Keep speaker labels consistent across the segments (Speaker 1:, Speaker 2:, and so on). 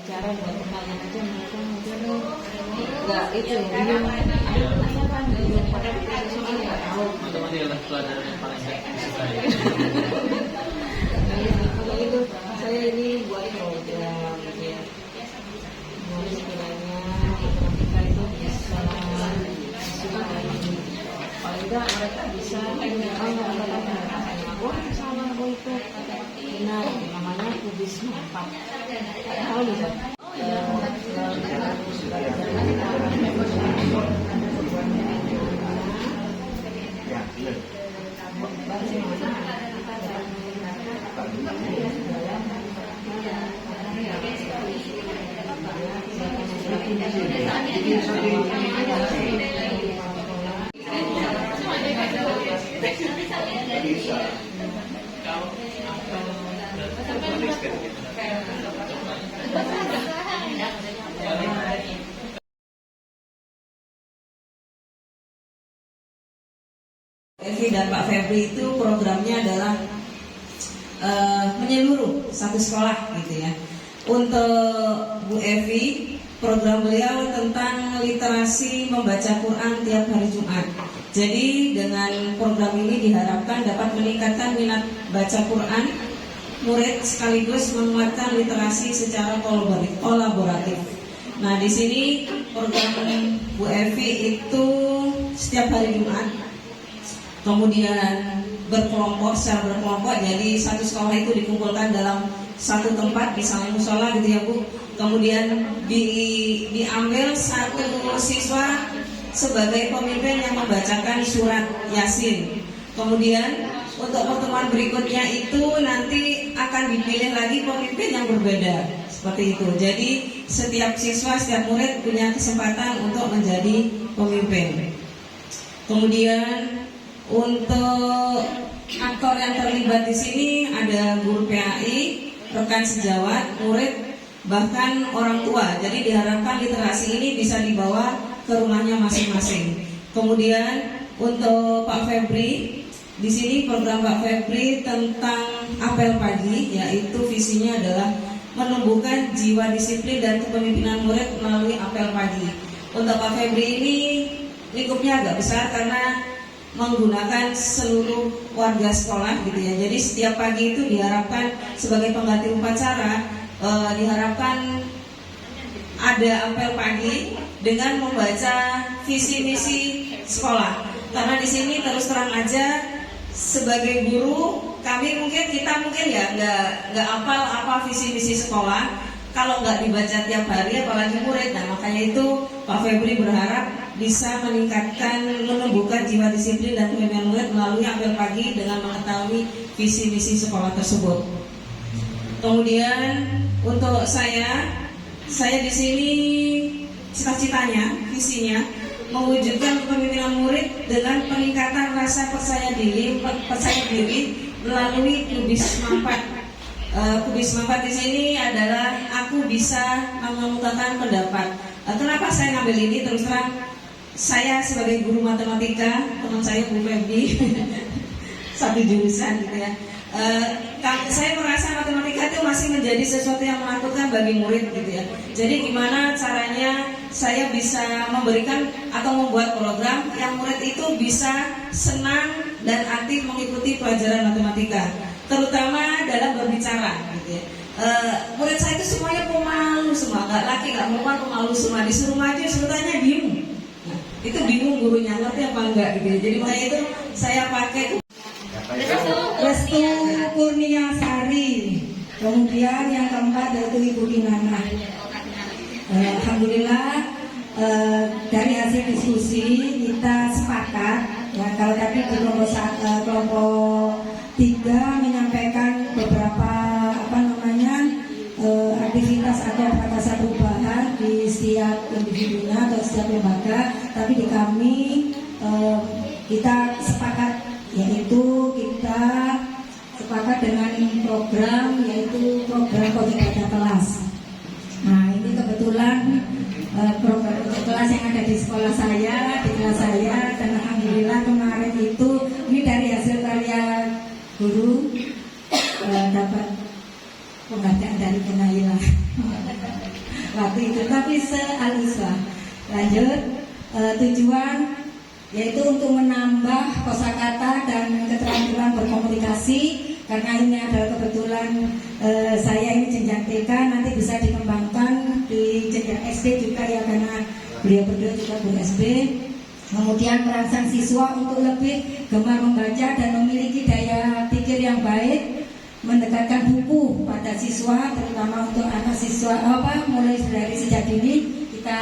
Speaker 1: bicara buat kalian aja, mereka mungkin nggak itu ya, belum ada pertanyaan, belum pada soal nggak tahu.
Speaker 2: Teman-teman adalah pelajaran yang paling saya sukai.
Speaker 1: Kalau itu saya ini buat program gitu ya, buat sekiranya matematika itu bisa paling tidak mereka bisa aku sama aku itu benar namanya kubisme 4 tahu bisa
Speaker 3: Evi dan Pak Febri itu programnya adalah menyeluruh satu sekolah gitu ya. Untuk Bu Evi, program beliau tentang literasi membaca Quran tiap hari Jumat. Jadi dengan program ini diharapkan dapat meningkatkan minat baca Quran murid sekaligus menguatkan literasi secara kolaboratif. Nah, di sini program Bu Evi itu setiap hari Jumat, kemudian secara berkelompok, jadi satu sekolah itu dikumpulkan dalam satu tempat, misalnya musola gitu ya Bu. Kemudian diambil satu siswa sebagai pemimpin yang membacakan surat Yasin. Kemudian untuk pertemuan berikutnya itu nanti akan dipilih lagi pemimpin yang berbeda, seperti itu. Jadi setiap siswa, setiap murid punya kesempatan untuk menjadi pemimpin. Kemudian untuk aktor yang terlibat di sini ada guru PAI, rekan sejawat, murid, bahkan orang tua. Jadi diharapkan literasi ini bisa dibawa ke rumahnya masing-masing. Kemudian untuk Pak Febri, di sini program Pak Febri tentang apel pagi, yaitu visinya adalah menumbuhkan jiwa disiplin dan kepemimpinan murid melalui apel pagi. Untuk Pak Febri ini lingkupnya agak besar karena menggunakan seluruh warga sekolah gitu ya. Jadi setiap pagi itu diharapkan sebagai pengganti upacara, diharapkan ada apel pagi dengan membaca visi misi sekolah. Karena di sini terus terang aja sebagai guru kami kita mungkin ya nggak hafal apa visi misi sekolah kalau nggak dibaca tiap hari, apalagi murid. Nah, makanya itu Pak Febri berharap bisa menumbuhkan jiwa disiplin dan kepemimpinan murid melalui apel pagi dengan mengetahui visi misi sekolah tersebut. Kemudian untuk saya di sini cita-citanya, visinya mewujudkan kepemimpinan murid dengan peningkatan rasa percaya diri melalui kubis mampat. Kubis mampat di sini adalah aku bisa mengemukakan pendapat. Kenapa saya ngambil ini? Terus terang, saya sebagai guru matematika, teman saya Bu Febri, satu jurusan gitu ya. Saya merasa matematika itu masih menjadi sesuatu yang menakutkan bagi murid gitu ya. Jadi gimana caranya saya bisa memberikan atau membuat program yang murid itu bisa senang dan aktif mengikuti pelajaran matematika, terutama dalam berbicara gitu ya. Murid saya itu semuanya pemalu semua, nggak laki nggak perempuan, pemalu semua. Disuruh maju sebutannya bingung. Nah, itu bingung gurunya ngerti apa enggak gitu ya. Jadi makanya itu saya pakai
Speaker 4: Restu Kurnia Sari. Kemudian yang keempat yaitu Ibu Kinana. Alhamdulillah dari hasil diskusi kita sepakat ya, kalau tadi di kelompok 3 menyampaikan beberapa aktivitas atau batasan perubahan di setiap individunya atau setiap lembaga, tapi di kami kita sepakat, yaitu kita sepakat dengan program, yaitu program project pada kelas. Nah, ini kebetulan program project kelas yang ada di sekolah saya, di kelas saya, dan alhamdulillah kemarin itu ini dari hasil karya guru dapat penghargaan dari Kenaila. waktu itu, tapi sehalus lah. Lanjut, tujuan yaitu untuk menambah kosakata dan keterampilan berkomunikasi, karena ini adalah kebetulan saya ini jenjang TK, nanti bisa dikembangkan di jenjang SD juga ya, karena beliau berdua juga guru SD. Kemudian merangsang siswa untuk lebih gemar membaca dan memiliki daya pikir yang baik, mendekatkan buku pada siswa, terutama untuk anak siswa mulai dari sejak dini kita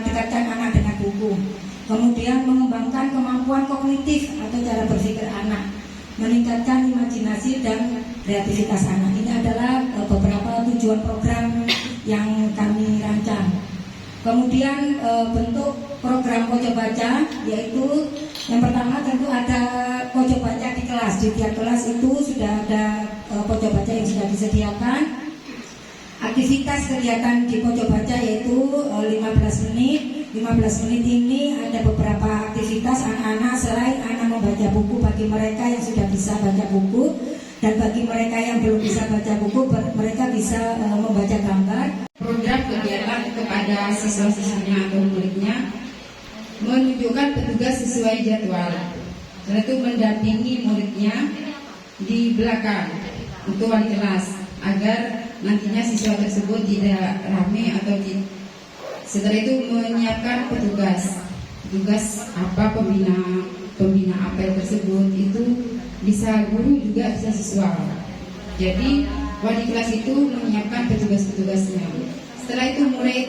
Speaker 4: dekatkan anak dengan buku. Kemudian mengembangkan kemampuan kognitif atau cara berpikir anak, meningkatkan imajinasi dan kreativitas anak. Ini adalah beberapa tujuan program yang kami rancang. Kemudian bentuk program pojok baca, yaitu yang pertama tentu ada pojok baca di kelas. Di tiap kelas itu sudah ada pojok baca yang sudah disediakan. Aktivitas kegiatan di pojok baca yaitu 15 menit. 15 menit ini ada beberapa aktivitas anak-anak, selain anak membaca buku bagi mereka yang sudah bisa baca buku, dan bagi mereka yang belum bisa baca buku, mereka bisa membaca gambar.
Speaker 5: Program kegiatan kepada siswa-siswinya atau muridnya menunjukkan petugas sesuai jadwal, yaitu mendampingi muridnya di belakang untuk wali kelas agar nantinya siswa tersebut tidak ramai atau setelah itu menyiapkan petugas apa pembina apel tersebut itu bisa guru juga bisa siswa. Jadi wali kelas itu menyiapkan petugas-petugasnya. Setelah itu murid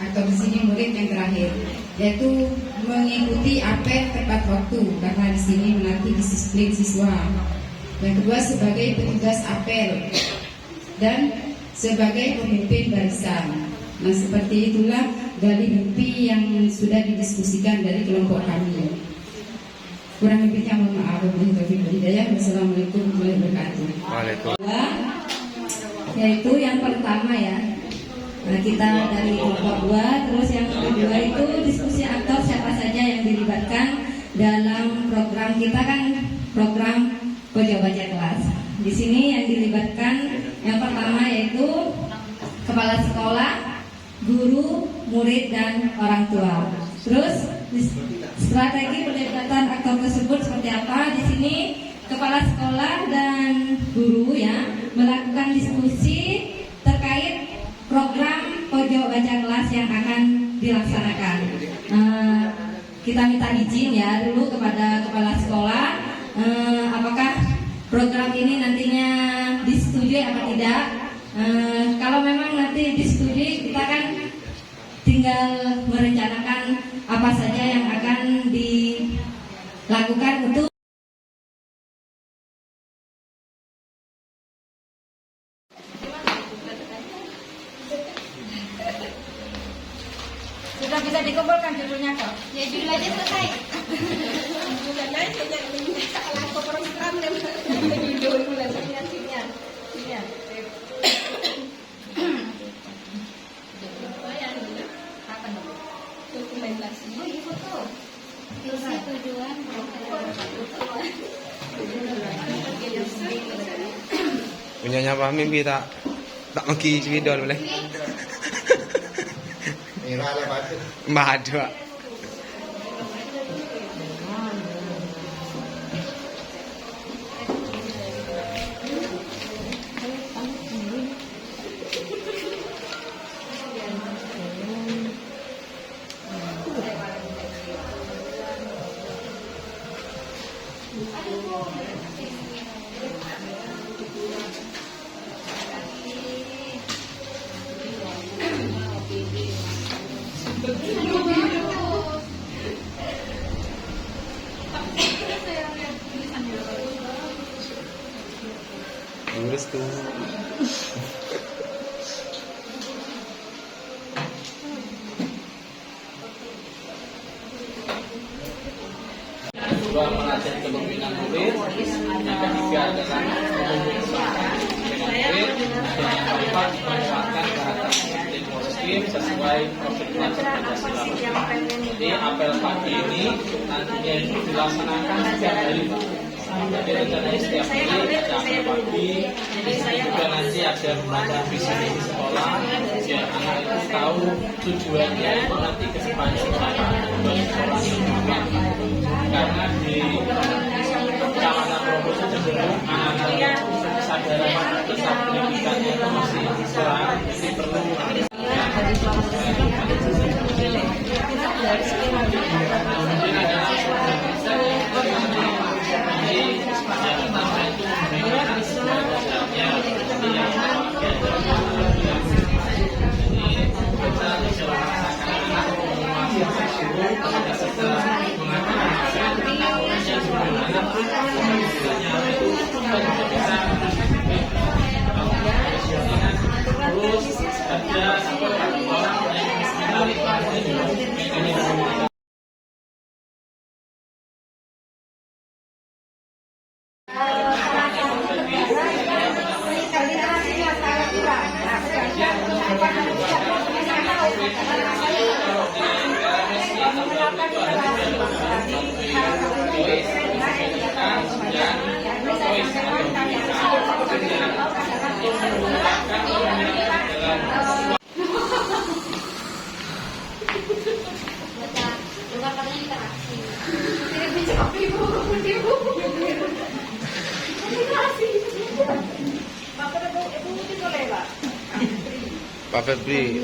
Speaker 5: atau di sini murid yang terakhir, yaitu mengikuti apel tepat waktu karena di sini melatih disiplin siswa. Yang kedua sebagai petugas apel dan sebagai pemimpin barisan. Nah, seperti itulah gali mimpi yang sudah didiskusikan dari kelompok kami. Kurang lebihnya mohon maaf. Wassalamualaikum warahmatullahi wabarakatuh.
Speaker 6: Waalaikumsalam.
Speaker 3: Yaitu yang pertama ya. Nah, kita dari kelompok 2, terus yang kedua itu diskusi aktor siapa saja yang dilibatkan dalam program kita kan program pojok baca kelas. Di sini yang dilibatkan yang pertama yaitu kepala sekolah, guru, murid dan orang tua. Terus strategi pelibatan aktor tersebut seperti apa? Di sini kepala sekolah dan guru ya melakukan diskusi terkait program pojok baca kelas yang akan dilaksanakan. Kita minta izin ya dulu kepada kepala sekolah, apakah program ini nantinya disetujui apa tidak. Kalau memang nanti disetujui, kita kan tinggal merencanakan apa saja yang akan dilakukan untuk
Speaker 1: Sudah bisa dikumpulkan judulnya kok?
Speaker 7: Ya judul aja selesai.
Speaker 1: Bulan aja jangan salah program dan judul bulan sinian. Apa dong? Dokumentasi.
Speaker 7: Oh iya foto. Visi tujuan.
Speaker 6: Punyanya Pak Mimpi tak megi video boleh. Mbak ada. Lurus tuh.
Speaker 2: Dua melatih kepemimpinan murid. Yang ketiga adalah memanfaatkan murid. Dan yang keempat memanfaatkan kehadiran sistem positif sesuai profil pelajar Pancasila. Jadi apel pagi ini nantinya itu dilaksanakan setiap hari. Jadi rencananya setiap hari ada apel pagi. Di sini juga nanti ada mata visi di sekolah, biar anak itu tahu tujuannya itu nanti ke depannya apa bagi sekolah tujuan. Karena di Kecamatan Probolinggo cenderung anak-anak itu kesadaran tentang pendidikannya itu masih kurang, jadi perlu
Speaker 6: Pak Febri,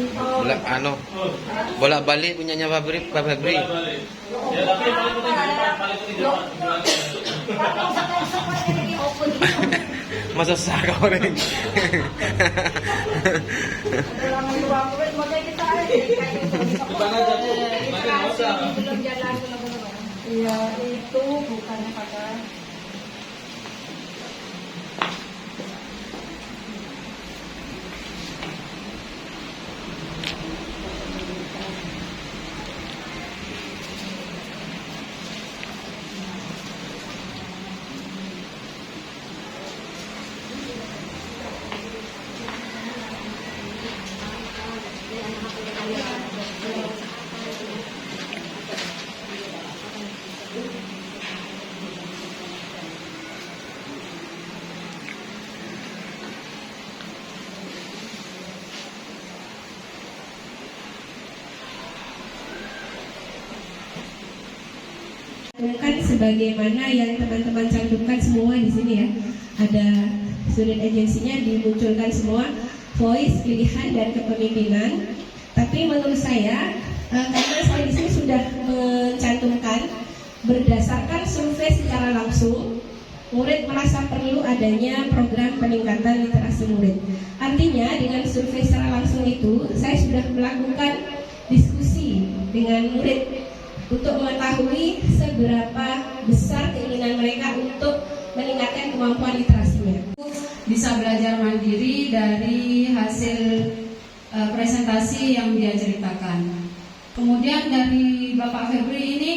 Speaker 6: bolak balik punyanya Pak Febri.
Speaker 2: Ya, tapi yang paling penting
Speaker 6: Masa sah kau orang.
Speaker 2: depan aja Bu, nanti nggak usah.
Speaker 4: Iya, itu bukan pada
Speaker 8: Kan sebagaimana yang teman-teman cantumkan semua di sini ya, ada student agency-nya dimunculkan semua, voice, pilihan dan kepemimpinan. Tapi menurut saya, karena saya di sini sudah mencantumkan berdasarkan survei secara langsung, murid merasa perlu adanya program peningkatan literasi murid. Artinya dengan survei secara langsung itu, saya sudah melakukan diskusi dengan murid untuk mengetahui seberapa besar keinginan mereka untuk meningkatkan kemampuan literasinya.
Speaker 5: Bisa belajar mandiri dari hasil presentasi yang dia ceritakan. Kemudian dari Bapak Febri ini,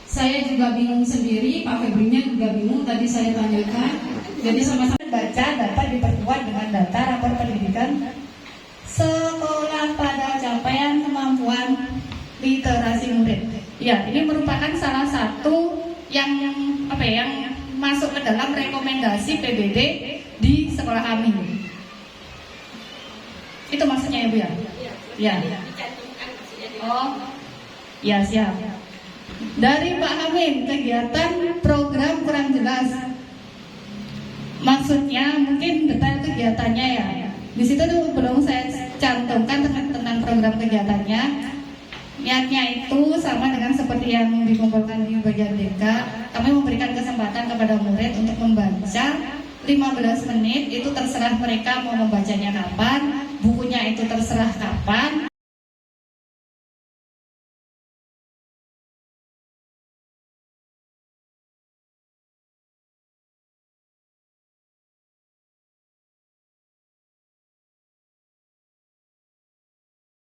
Speaker 5: saya juga bingung sendiri, Pak Febrinya juga bingung, tadi saya tanyakan. Jadi sama-sama
Speaker 4: baca dapat diperkuat dengan data rapor pendidikan sekolah pada capaian kemampuan literasi murid. Ya, ini merupakan salah satu yang masuk ke dalam rekomendasi PBB di sekolah kami. Itu maksudnya ya Bu ya? Ya. Oh, ya siap. Dari Pak Amin, kegiatan program kurang jelas. Maksudnya mungkin detail kegiatannya ya. Di situ tuh belum saya cantumkan tentang program kegiatannya. Niatnya itu sama dengan seperti yang dikumpulkan di bagian DK. Kami memberikan kesempatan kepada murid untuk membaca 15 menit, itu terserah mereka mau membacanya kapan, bukunya itu terserah kapan.